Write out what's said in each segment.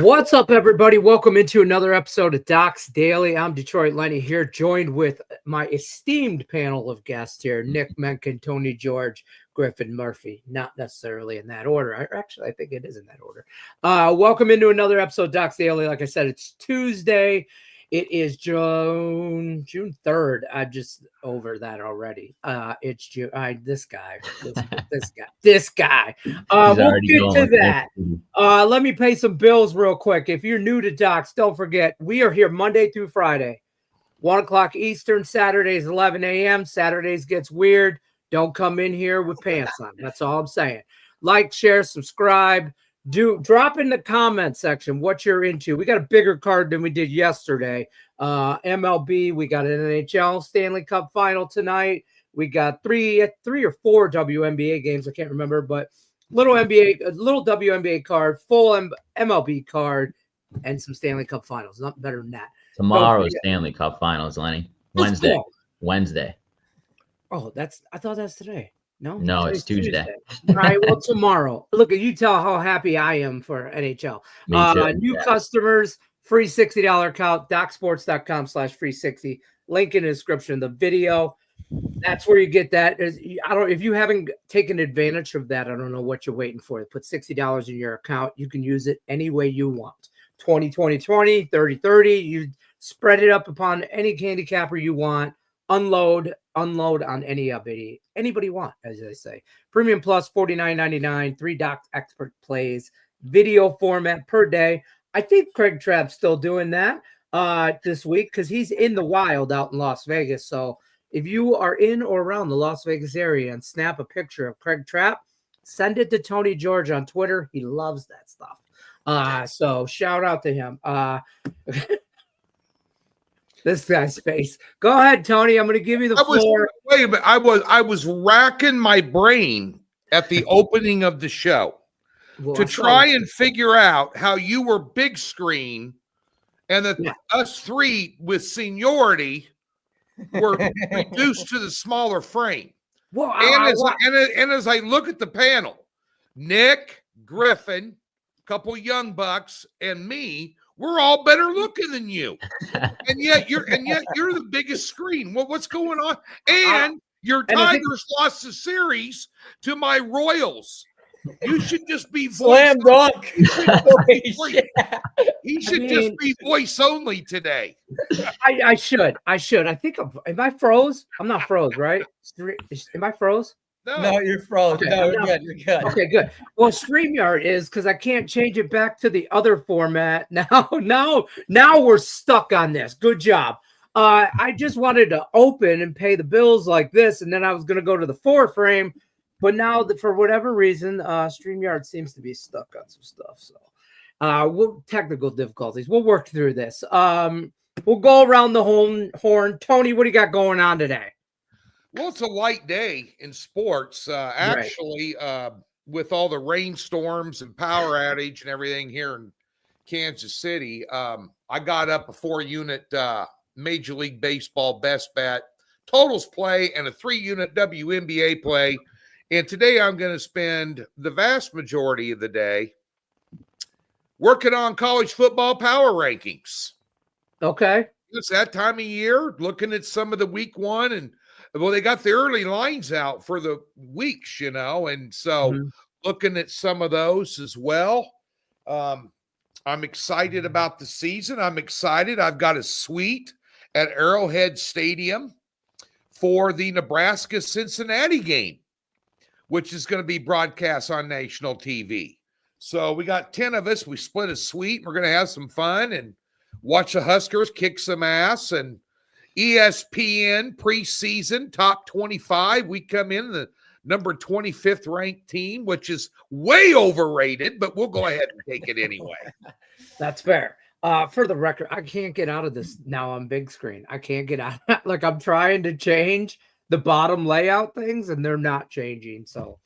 What's up, everybody? Welcome into another episode of Doc's Daily. I'm Detroit Lenny here, joined with my esteemed panel of guests here, Nick, Menken, Tony, George, Griffin, Murphy. Not necessarily in that order. I think it is in that order. Welcome into another episode of Doc's Daily. Like I said, it's Tuesday. It is June 3rd. I'm just over that already. It's June. This guy. We'll get to that. Let me pay some bills real quick. If you're new to Docs, don't forget, we are here Monday through Friday, 1 o'clock Eastern, Saturdays, 11 a.m. Saturdays gets weird. Don't come in here with pants on. That's all I'm saying. Like, share, subscribe. Drop in the comment section what you're into. We got a bigger card than we did yesterday. MLB, we got an NHL Stanley Cup final tonight. We got three or four WNBA games. I can't remember, but little WNBA card, full MLB card, and some Stanley Cup finals. Nothing better than that. Tomorrow's Stanley Cup finals, Lenny. Wednesday. Oh, I thought that's today. No, it's Tuesday. All right, well, tomorrow. Look, you tell how happy I am for NHL. New customers, free $60 account, docsports.com/free60. Link in the description of the video. That's where you get that. If you haven't taken advantage of that, I don't know what you're waiting for. Put $60 in your account. You can use it any way you want. 20-20-20, 30-30. You spread it up upon any handicapper you want. Unload on anybody want, as they say. Premium Plus, $49.99, 3 Doc expert plays, video format per day. I think Craig Trapp's still doing that this week because he's in the wild out in Las Vegas. So if you are in or around the Las Vegas area and snap a picture of Craig Trapp, send it to Tony George on Twitter. He loves that stuff. So shout out to him. This guy's face. Go ahead, Tony. I'm going to give you the floor. Wait a minute. I was racking my brain at the opening of the show to try and figure out how you were big screen and that us three with seniority were reduced to the smaller frame. Well, and as I look at the panel, Nick, Griffin, a couple young bucks, and me, we're all better looking than you, and yet you're the biggest screen. What's going on? And your Tigers lost the series to my Royals. You should just be slam dunk. He should just be voice only today. I should. I think am I froze? I'm not froze, right? Am I froze? No, you're froze. Okay, no, you're good. Okay, good. Well, StreamYard is because I can't change it back to the other format. Now we're stuck on this. Good job. I just wanted to open and pay the bills like this, and then I was going to go to the 4 frame, but now for whatever reason, StreamYard seems to be stuck on some stuff. So, technical difficulties. We'll work through this. We'll go around the horn. Tony, what do you got going on today? Well, it's a light day in sports. Actually, with all the rainstorms and power outage and everything here in Kansas City, I got up a 4-unit Major League Baseball best bet, totals play, and a 3-unit WNBA play. And today I'm going to spend the vast majority of the day working on college football power rankings. Okay. It's that time of year, looking at some of the week 1 and well, they got the early lines out for the weeks, and so looking at some of those as well. I'm excited about the season. I'm excited. I've got a suite at Arrowhead Stadium for the Nebraska-Cincinnati game, which is going to be broadcast on national TV. So we got 10 of us. We split a suite. We're going to have some fun and watch the Huskers kick some ass. And ESPN preseason top 25. We come in the number 25th ranked team, which is way overrated, but we'll go ahead and take it anyway. That's fair. For the record, I can't get out of this now on big screen. I can't get out. Like I'm trying to change the bottom layout things and they're not changing. So,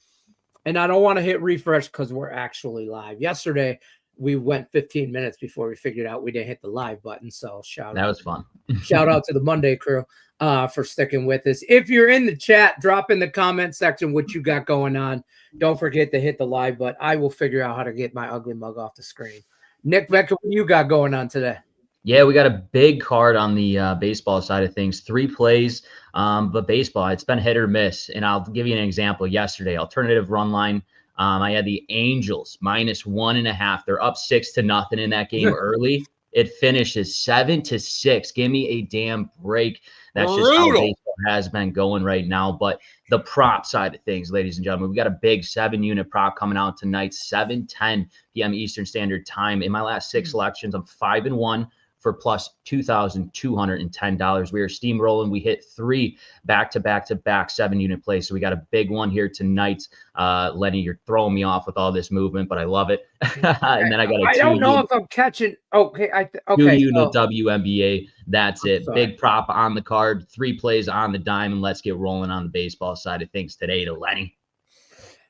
and I don't want to hit refresh because we're actually live. Yesterday, we went 15 minutes before we figured out we didn't hit the live button. So that was fun. Shout out to the Monday crew for sticking with us. If you're in the chat, drop in the comment section what you got going on. Don't forget to hit the live button. I will figure out how to get my ugly mug off the screen. Nick, Menken, what you got going on today? Yeah, we got a big card on the baseball side of things. 3 plays, but baseball, it's been hit or miss. And I'll give you an example. Yesterday, alternative run line. I had the Angels -1.5. They're up 6-0 in that game early. It finishes 7-6. Give me a damn break. That's just how baseball has been going right now. But the prop side of things, ladies and gentlemen, we got a big 7-unit prop coming out tonight, 7:10 p.m. Eastern Standard Time. In my last 6 selections, I'm 5-1 for plus $2,210. We are steamrolling. We hit 3 back-to-back 7-unit plays. So we got a big one here tonight. Lenny, you're throwing me off with all this movement, but I love it. And then I got a I don't know if I'm catching. Okay. Okay. 2-unit WNBA. That's it. Sorry. Big prop on the card, 3 plays on the dime, and let's get rolling on the baseball side of things today to Lenny.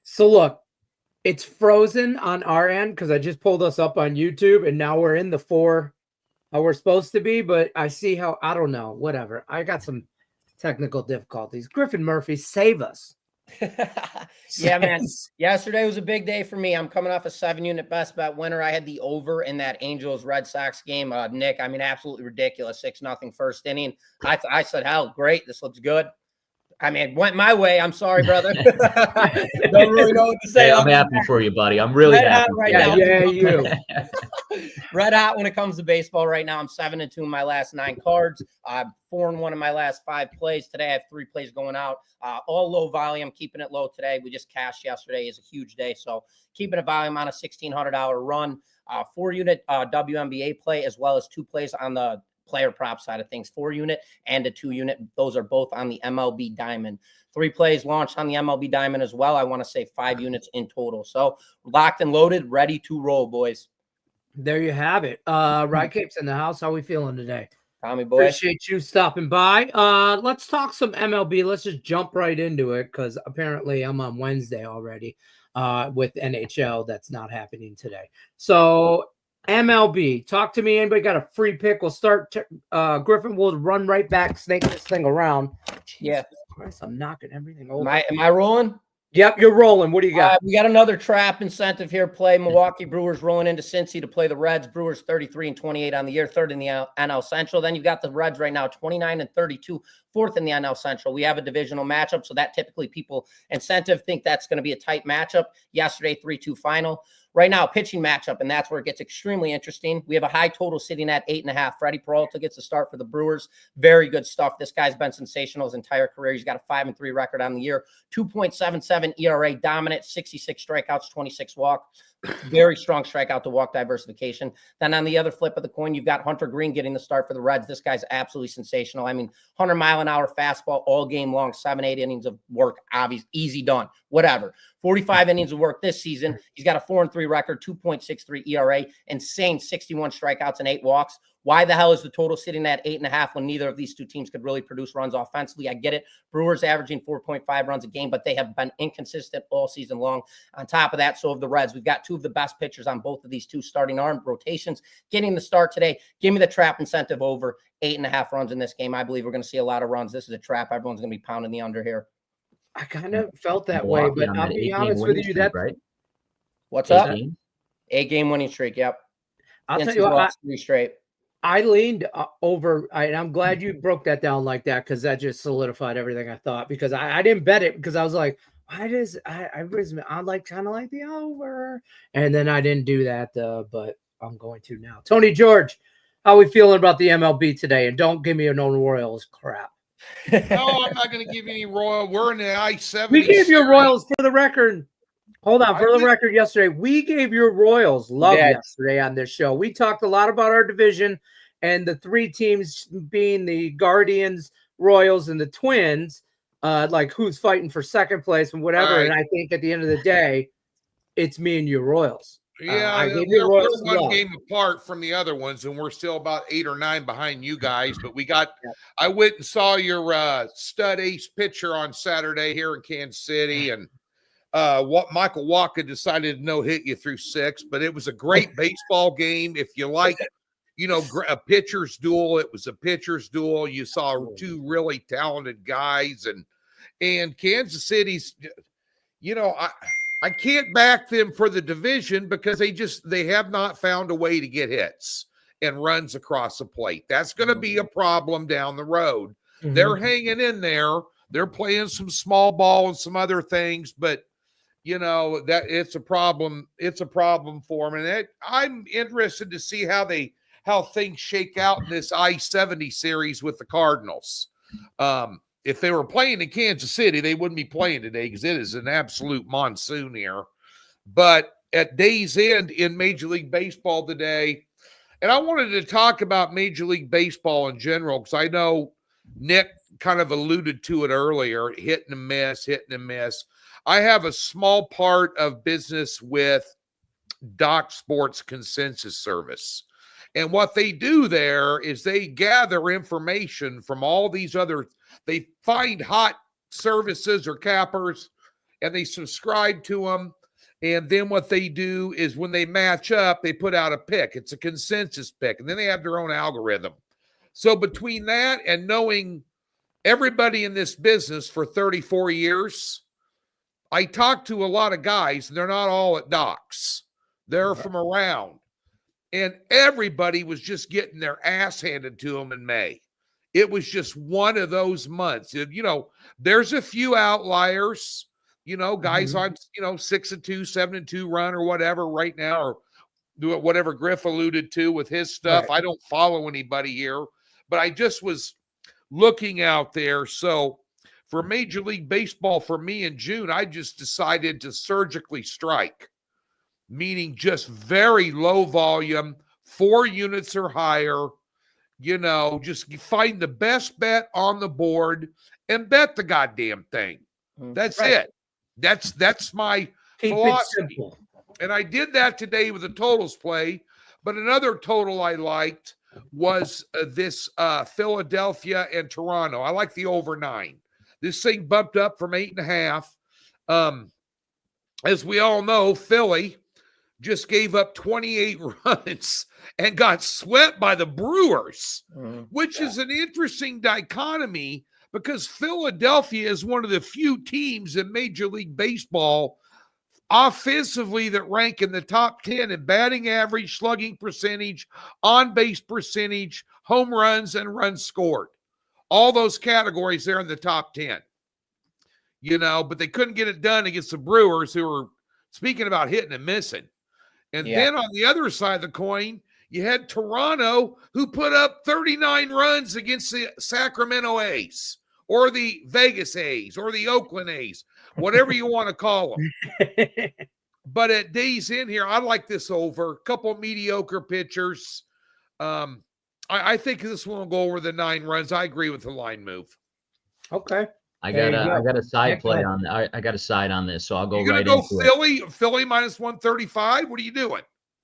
So look, it's frozen on our end because I just pulled us up on YouTube, and now we're in the 4 how we're supposed to be, but I see how, I don't know, whatever. I got some technical difficulties. Griffin Murphy, save us. Yeah, man. Yesterday was a big day for me. I'm coming off a 7-unit best bet winner. I had the over in that Angels Red Sox game. Nick, I mean, absolutely ridiculous. 6-0 first inning. I said, hell, great. This looks good. I mean, it went my way. I'm sorry, brother. Don't really know what to say. Hey, I'm happy for you, buddy. I'm really happy right now. Yeah, you. Red hot when it comes to baseball right now. I'm 7-2 in my last 9 cards. I'm 4-1 in my last 5 plays. Today I have 3 plays going out. All low volume, keeping it low today. We just cashed yesterday. Is a huge day. So keeping a volume on a $1,600 run. 4-unit WNBA play, as well as 2 plays on the player prop side of things, 4-unit and a 2-unit. Those are both on the MLB Diamond. 3 plays launched on the MLB Diamond as well. I want to say 5 units in total. So locked and loaded, ready to roll, boys. There you have it. Rye Cape's in the house. How we feeling today? Tommy boy. Appreciate you stopping by. Let's talk some MLB. Let's just jump right into it because apparently I'm on Wednesday already with NHL. That's not happening today. So MLB, talk to me. Anybody got a free pick? We'll start. Griffin will run right back, snake this thing around. Yeah. Jesus Christ, I'm knocking everything over. Am I rolling? Yep, you're rolling. What do you got? We got another trap incentive here. Play Milwaukee Brewers rolling into Cincy to play the Reds. Brewers 33-28 on the year, 3rd in the NL Central. Then you've got the Reds right now, 29-32, 4th in the NL Central. We have a divisional matchup, so that typically people incentive think that's going to be a tight matchup. Yesterday, 3-2 final. Right now, pitching matchup, and that's where it gets extremely interesting. We have a high total sitting at 8.5. Freddie Peralta gets a start for the Brewers. Very good stuff. This guy's been sensational his entire career. He's got a 5-3 record on the year, 2.77 ERA, dominant, 66 strikeouts, 26 walks. Very strong strikeout to walk diversification. Then on the other flip of the coin, you've got Hunter Green getting the start for the Reds. This guy's absolutely sensational. I mean, 100-mile-an-hour fastball all game long, 7-8 innings of work, obvious, easy done, whatever. 45 innings of work this season. He's got a 4-3 record, 2.63 ERA, insane 61 strikeouts and 8 walks. Why the hell is the total sitting at 8.5 when neither of these 2 teams could really produce runs offensively? I get it. Brewers averaging 4.5 runs a game, but they have been inconsistent all season long. On top of that, so have the Reds. We've got 2 of the best pitchers on both of these 2 starting arm rotations getting the start today. Give me the trap incentive over 8.5 runs in this game. I believe we're going to see a lot of runs. This is a trap. Everyone's going to be pounding the under here. I kind of felt that way, but I'll be honest with you. That's right. What's up? 8-game winning streak. Yep. I'll tell you what. 3 straight. I leaned over, and I'm glad you broke that down like that because that just solidified everything I thought. Because I didn't bet it because I was like, why does I like kind of like the over, and then I didn't do that, but I'm going to now. Tony George, how are we feeling about the MLB today? And don't give me a no Royals crap. No, I'm not going to give you any Royal. We're in the I-70. We gave you Royals for the record. Hold on, for the record, yesterday we gave your Royals love yesterday on this show. We talked a lot about our division and the 3 teams being the Guardians, Royals, and the Twins, like who's fighting for second place and whatever. Right. And I think at the end of the day, it's me and your Royals. Yeah, we're 1 game apart from the other ones, and we're still about 8 or 9 behind you guys. But we got – I went and saw your stud ace pitcher on Saturday here in Kansas City, and what Michael Walker decided to no-hit you through 6. But it was a great baseball game. If you like, a pitcher's duel, it was a pitcher's duel. You saw 2 really talented guys, and Kansas City's, I can't back them for the division because they have not found a way to get hits and runs across the plate. That's going to be a problem down the road. Mm-hmm. They're hanging in there. They're playing some small ball and some other things, but that it's a problem. It's a problem for them. And I'm interested to see how things shake out in this I-70 series with the Cardinals. If they were playing in Kansas City, they wouldn't be playing today because it is an absolute monsoon here. But at day's end in Major League Baseball today, and I wanted to talk about Major League Baseball in general because I know Nick kind of alluded to it earlier, hit and miss. I have a small part of business with Doc Sports Consensus Service. And what they do there is they gather information from all these they find hot services or cappers and they subscribe to them. And then what they do is when they match up, they put out a pick. It's a consensus pick. And then they have their own algorithm. So between that and knowing everybody in this business for 34 years, I talked to a lot of guys, and they're not all at Docs. They're from around. And everybody was just getting their ass handed to them in May. It was just one of those months. There's a few outliers, guys on, 6-2, 7-2 run or whatever right now, or do whatever Griff alluded to with his stuff. Right. I don't follow anybody here, but I just was looking out there. So for Major League Baseball, for me in June, I just decided to surgically strike, meaning just very low volume, 4 units or higher, just find the best bet on the board and bet the goddamn thing. That's it. That's my philosophy. And I did that today with a totals play, but another total I liked was this Philadelphia and Toronto. I like the over 9. This thing bumped up from 8.5. As we all know, Philly just gave up 28 runs and got swept by the Brewers, which is an interesting dichotomy because Philadelphia is one of the few teams in Major League Baseball offensively that rank in the top 10 in batting average, slugging percentage, on-base percentage, home runs, and runs scored. All those categories there in the top 10. But they couldn't get it done against the Brewers, who were speaking about hitting and missing. And then on the other side of the coin, you had Toronto, who put up 39 runs against the Sacramento A's or the Vegas A's or the Oakland A's, whatever you want to call them. But at day's end here, I like this over. A couple of mediocre pitchers. I think this one will go over the 9 runs. I agree with the line move. Okay. I got a side play on. I got a side on this, so I'll go right into it. Philly minus 135. What are you doing?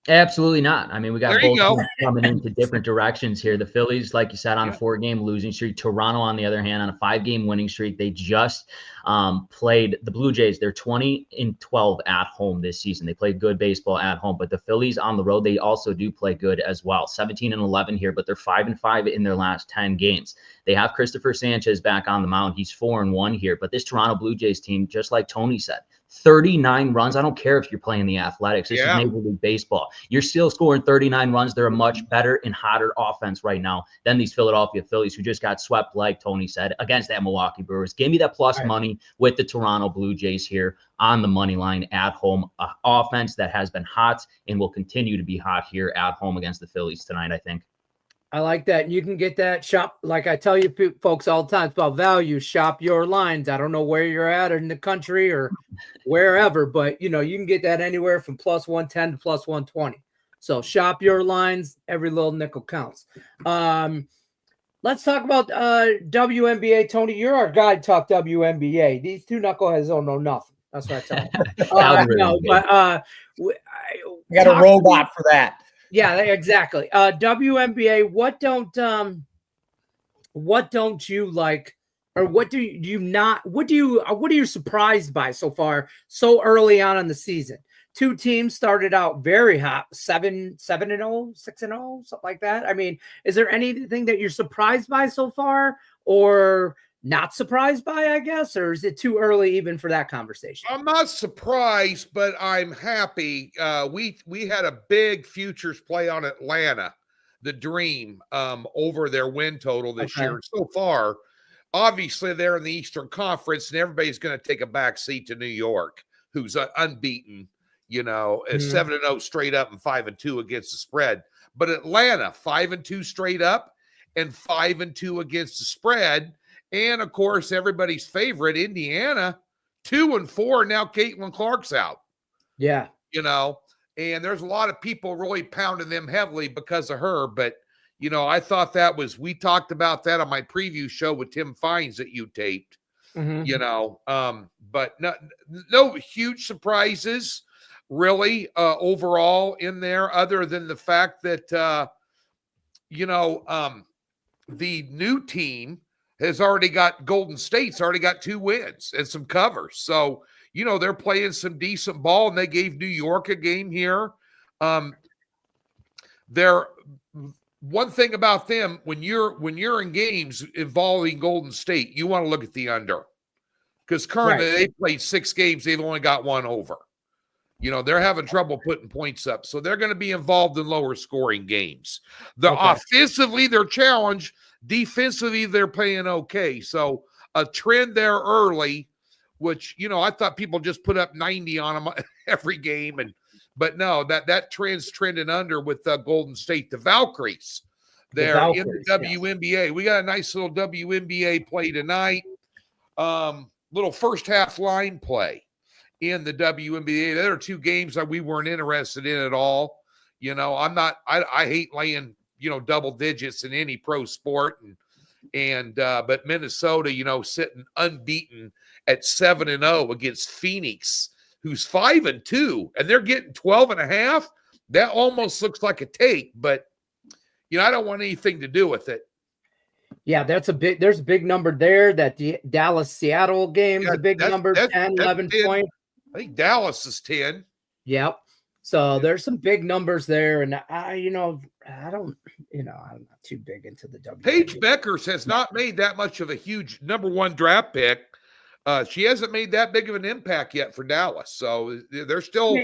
Absolutely not. I mean, we got both teams coming into different directions here. The Phillies, like you said, on a 4-game losing streak. Toronto, on the other hand, on a 5-game winning streak. They just played the Blue Jays. They're 20-12 at home this season. They played good baseball at home, but the Phillies on the road, they also do play good as well. 17-11 here, but they're 5-5 in their last 10 games. They have Christopher Sanchez back on the mound. He's 4-1 here, but this Toronto Blue Jays team, just like Tony said, 39 runs. I don't care if you're playing the Athletics. This is Major League Baseball. You're still scoring 39 runs. They're a much better and hotter offense right now than these Philadelphia Phillies, who just got swept, like Tony said, against that Milwaukee Brewers. Give me that plus money with the Toronto Blue Jays here on the money line at home. An offense that has been hot and will continue to be hot here at home against the Phillies tonight, I think. I like that. You can get that shop. Like I tell you folks all the time, it's about value. Shop your lines. I don't know where you're at in the country or wherever, but you can get that anywhere from plus 110 to plus 120. So shop your lines. Every little nickel counts. Let's talk about WNBA. Tony, you're our guy to talk WNBA. These two knuckleheads don't know nothing. That's what I tell them. We got a robot for that. Yeah, exactly. WNBA, what don't you like, or what do you not? What are you surprised by so far, so early on in the season? 2 teams started out very hot, 7-0, 6-0, something like that. I mean, is there anything that you're surprised by so far, or not surprised by, I guess, or is it too early even for that conversation? I'm not surprised, but I'm happy. We had a big futures play on Atlanta, the Dream, over their win total this year. And so far, obviously they're in the Eastern Conference, and everybody's going to take a back seat to New York, who's unbeaten, 7-0 straight up and 5-2 against the spread. But Atlanta, 5-2 straight up and 5-2 against the spread. And of course, everybody's favorite, Indiana, 2-4. Now Caitlin Clark's out. Yeah. And there's a lot of people really pounding them heavily because of her. But, I thought we talked about that on my preview show with Tim Fines that you taped, but no huge surprises really overall in there, other than the fact that, the new team has already got Golden State's already got 2 wins and some covers. So, they're playing some decent ball, and they gave New York a game here. They're one thing about them, when you're in games involving Golden State, you want to look at the under, because currently they played 6 games. They've only got 1 over. They're having trouble putting points up. So they're going to be involved in lower scoring games. Offensively, they're challenged. Defensively, they're playing okay. So a trend there early, which, I thought people just put up 90 on them every game. But no, that trend's trending under with Golden State. The Valkyries, they're in the WNBA. We got a nice little WNBA play tonight. Little first half line play in the WNBA. There are 2 games that we weren't interested in at all. I hate laying, double digits in any pro sport. But Minnesota, sitting unbeaten at 7-0 against Phoenix, who's 5-2, and they're getting 12.5. That almost looks like a take, but I don't want anything to do with it. Yeah, there's a big number there. That the Dallas-Seattle game is a big number, 10, 11 points. I think Dallas is 10. Yep. So there's some big numbers there. And I'm not too big into the WNBA. Paige Beckers has not made that much of a huge number 1 draft pick. She hasn't made that big of an impact yet for Dallas. So they're still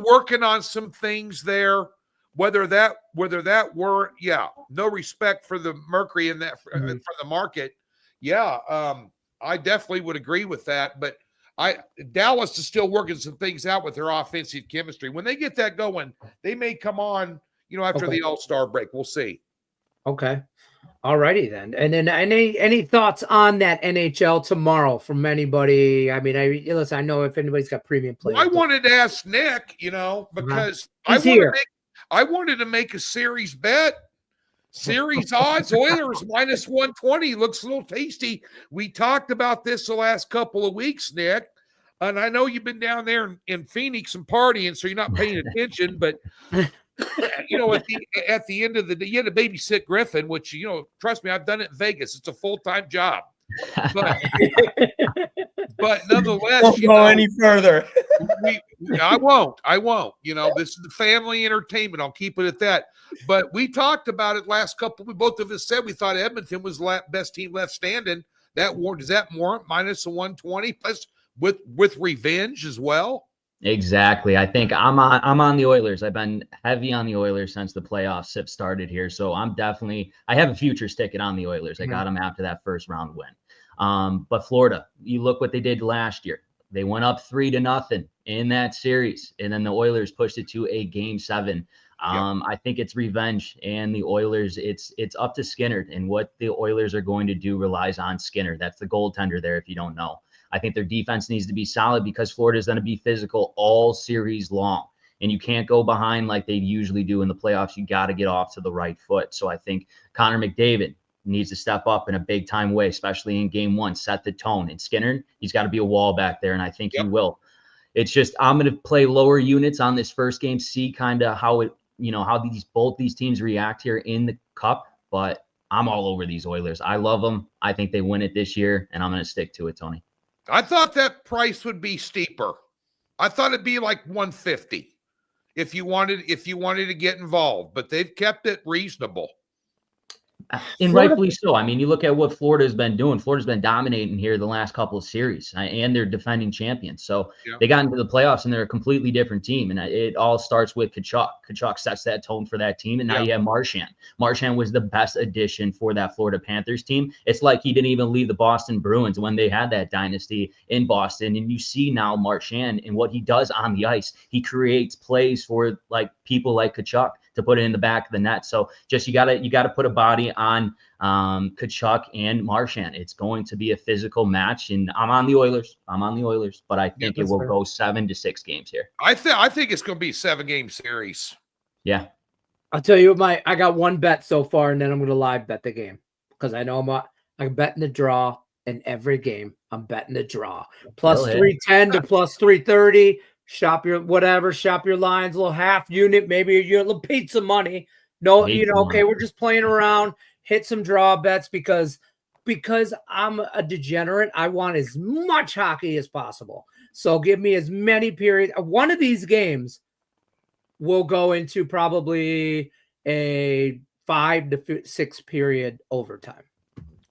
working on some things there. Whether that were, no respect for the Mercury in that for the market. I definitely would agree with that. But Dallas is still working some things out with their offensive chemistry. When they get that going, they may come on, after the All-Star break. We'll see. Okay. All righty then. And then any thoughts on that NHL tomorrow from anybody? I mean, I know if anybody's got premium play. I wanted to ask Nick, because I wanted to make a series bet. Series odds, Oilers minus 120 looks a little tasty. We talked about this the last couple of weeks, Nick, and I know you've been down there in Phoenix and partying, so you're not paying attention. But at the end of the day, you had to babysit Griffin, which trust me, I've done it in Vegas. It's a full-time job, but nonetheless, don't go any further. I won't. This is the family entertainment. I'll keep it at that. But we talked about it last couple. We both of us said we thought Edmonton was the best team left standing. Does that warrant minus a 120 plus with revenge as well? Exactly. I think I'm on the Oilers. I've been heavy on the Oilers since the playoffs have started here. So I have a futures ticket on the Oilers. I got them after that first round win. But Florida, you look what they did last year. They went up 3-0 in that series, and then the Oilers pushed it to a game 7. I think it's revenge, and the Oilers, it's up to Skinner, and what the Oilers are going to do relies on Skinner. That's the goaltender there, if you don't know. I think their defense needs to be solid because Florida is going to be physical all series long, and you can't go behind like they usually do in the playoffs. You got to get off to the right foot. So I think Connor McDavid needs to step up in a big time way, especially in game 1, set the tone. And Skinner, he's got to be a wall back there, and I think he will. It's just, I'm going to play lower units on this first game, see kind of how it, how both these teams react here in the cup, but I'm all over these Oilers. I love them. I think they win it this year, and I'm going to stick to it, Tony. I thought that price would be steeper. I thought it'd be like 150 if you wanted to get involved, but they've kept it reasonable. And rightfully so. I mean, you look at what Florida's been doing. Florida's been dominating here the last couple of series, and they're defending champions. So they got into the playoffs, and they're a completely different team. And it all starts with Tkachuk. Tkachuk sets that tone for that team, and now you have Marchand. Marchand was the best addition for that Florida Panthers team. It's like he didn't even leave the Boston Bruins when they had that dynasty in Boston. And you see now Marchand and what he does on the ice. He creates plays for like people like Tkachuk to put it in the back of the net. So just you gotta put a body on Tkachuk and Marchand. It's going to be a physical match, and I'm on the Oilers, but I think it will go 7 to 6 games here. I think it's going to be a 7-game series. Yeah, I'll tell you I got one bet so far, and then I'm going to live bet the game because I know I'm betting the draw in every game. I'm betting the draw plus 310 to plus 330. Shop your lines, a little half unit, maybe a little pizza money. No, okay, we're just playing around. Hit some draw bets because I'm a degenerate. I want as much hockey as possible. So give me as many periods. One of these games will go into probably a 5 to 6 period overtime.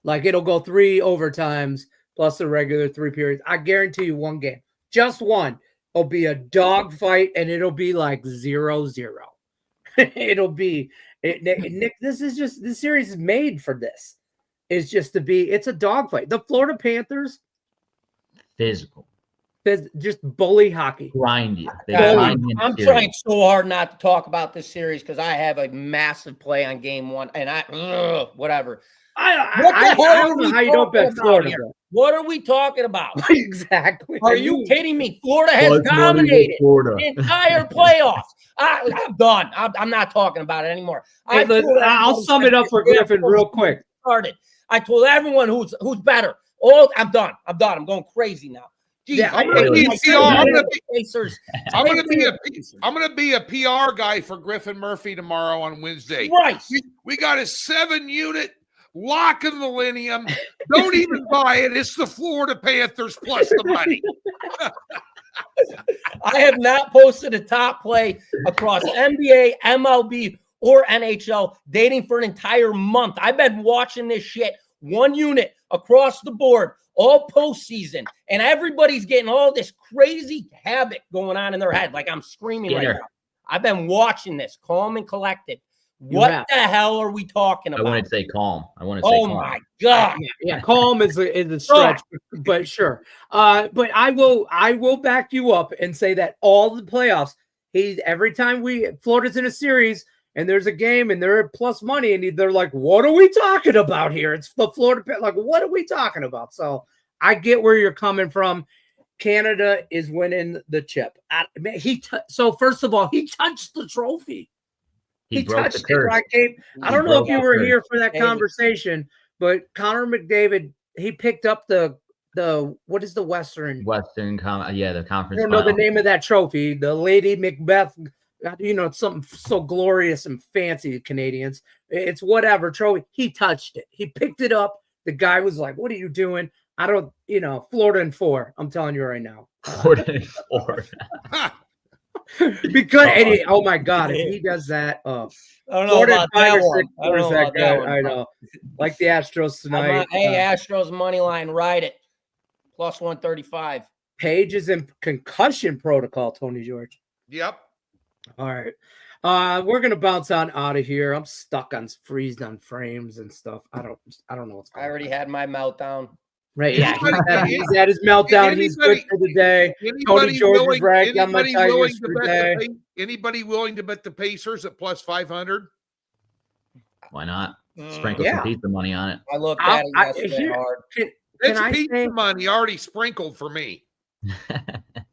Like it'll go 3 overtimes plus the regular 3 periods. I guarantee you one game, just one. It'll be a dog fight, and it'll be like 0-0. It'll be Nick. This series is made for this. It's a dog fight. The Florida Panthers, physical, just bully hockey, grind you. I'm trying so hard not to talk about this series because I have a massive play on game 1, and whatever. I don't know how you don't bet Florida. What are we talking about? Exactly. Are you kidding me? Florida has dominated the entire playoffs. I'm done. I'm not talking about it anymore. I'll sum it up for Griffin real quick. I told everyone who's better. I'm done. I'm going crazy now. Jeez, I'm gonna be a PR guy for Griffin Murphy tomorrow on Wednesday. Right. We got a 7-unit. Lock in the millennium. Don't even buy it. It's the Florida Panthers plus the money. I have not posted a top play across NBA, MLB, or NHL dating for an entire month. I've been watching this shit 1 unit across the board all postseason, and everybody's getting all this crazy havoc going on in their head. Like I'm screaming right now. I've been watching this calm and collected. What the hell are we talking about? I want to say calm. Oh my God. Yeah, calm is a stretch, but sure. But I will back you up and say that all the playoffs, every time Florida's in a series and there's a game and they're at plus money and they're like, what are we talking about here? It's the Florida, like, what are we talking about? So I get where you're coming from. Canada is winning the chip. So first of all, he touched the trophy. He touched it, right, Gabe? I don't know if you were here for that conversation, but Connor McDavid, he picked up the what is the Western the conference. I don't know the name of that trophy. The Lady Macbeth, it's something so glorious and fancy, Canadians. It's whatever trophy. He touched it. He picked it up. The guy was like, what are you doing? I don't, Florida in 4. I'm telling you right now. Florida in 4. Because oh my God, if he does that, I don't know about that one. I know, like the Astros tonight. Astros money line, ride it, plus 135. Page is in concussion protocol. Tony George. Yep. All right, we're gonna bounce on out of here. I'm stuck on freezed on frames and stuff. I don't know what's going on. I already had my meltdown. Right, yeah, he's had his meltdown. He's good for the day. Tony George is ranked on my Tigers for the day. Anybody willing to bet the Pacers at plus 500? Why not? Sprinkle some pizza money on it. I looked at it yesterday hard. It's pizza money already sprinkled for me.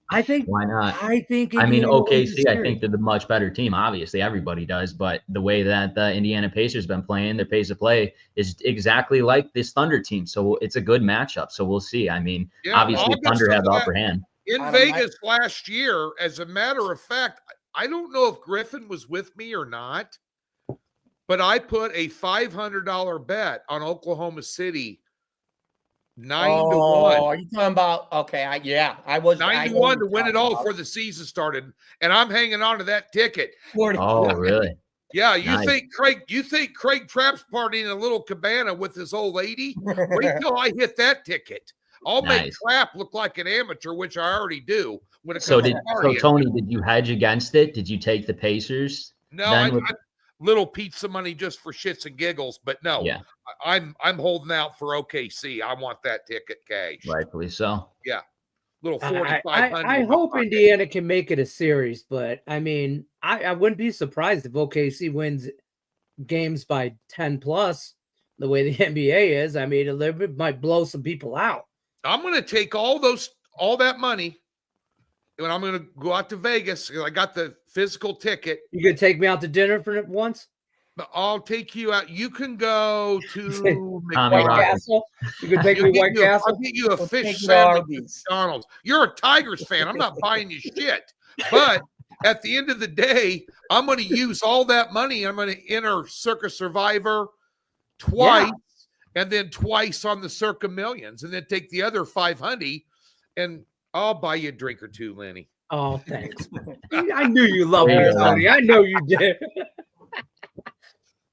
I think. Why not? OKC, I think they're the much better team. Obviously, everybody does. But the way that the Indiana Pacers been playing, their pace of play is exactly like this Thunder team. So it's a good matchup. So we'll see. I mean, obviously, Thunder have the upper hand. In Vegas last year, as a matter of fact, I don't know if Griffin was with me or not, but I put a $500 bet on Oklahoma City. 9-1. Are you talking about? Okay, I was 9-1 to win it all before the season started, and I'm hanging on to that ticket. Oh, really? Yeah, you Nice. think Craig Trapp's partying in a little cabana with his old lady? Wait till I hit that ticket. I'll make Nice. Trapp look like an amateur, which I already do when it So comes to so partying. Tony, did you hedge against it? Did you take the Pacers? No, then I little pizza money just for shits and giggles, but no, Yeah. I'm holding out for OKC. I want that ticket cash. Rightfully so. Yeah. Little 4,500. I hope Indiana can make it a series, but I mean, I wouldn't be surprised if OKC wins games by 10 plus the way the NBA is. I mean, it might blow some people out. I'm going to take all that money, and I'm going to go out to Vegas. I got the physical ticket. You could take me out to dinner for once? I'll take you out. You can go to White Castle. You could take me White Castle. I'll get you a fish sandwich at McDonald's. You're a Tigers fan. I'm not buying you shit. But at the end of the day, I'm going to use all that money. I'm going to enter Circa Survivor twice, and then twice on the Circa Millions, and then take the other 500, and I'll buy you a drink or two, Lenny. Oh, thanks. I knew you loved me, Tony. I know you did.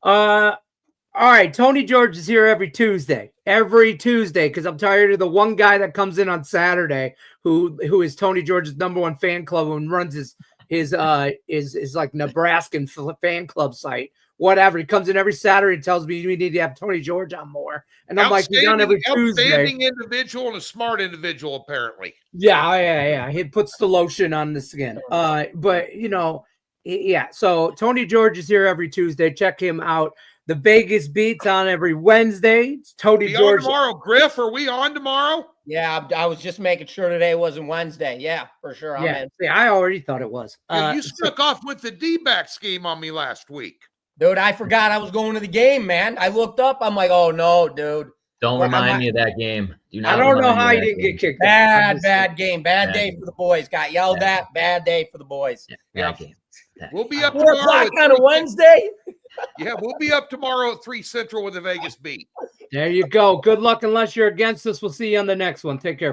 All right. Tony George is here every Tuesday, because I'm tired of the one guy that comes in on Saturday who is Tony George's #1 fan club and runs his like Nebraskan fan club site. Whatever. He comes in every Saturday and tells me we need to have Tony George on more. And I'm like, he's on every Tuesday. Outstanding individual and a smart individual, apparently. Yeah. He puts the lotion on the skin. But you know, yeah. So Tony George is here every Tuesday. Check him out. The Vegas Beats on every Wednesday. It's Tony George. Tomorrow, Griff. Are we on tomorrow? Yeah, I was just making sure today wasn't Wednesday. Yeah, for sure. Yeah, I already thought it was. You stuck off with the D-backs game on me last week. Dude, I forgot I was going to the game, man. I looked up. I'm like, oh, no, dude. Don't remind me of that game. I don't know how you didn't get kicked out. Bad game. Bad day for the boys. Got yelled at. Bad day for the boys. Bad game. We'll be up 4 o'clock on a Wednesday. Yeah, we'll be up tomorrow at 3 Central with the Vegas Beat. There you go. Good luck unless you're against us. We'll see you on the next one. Take care, folks.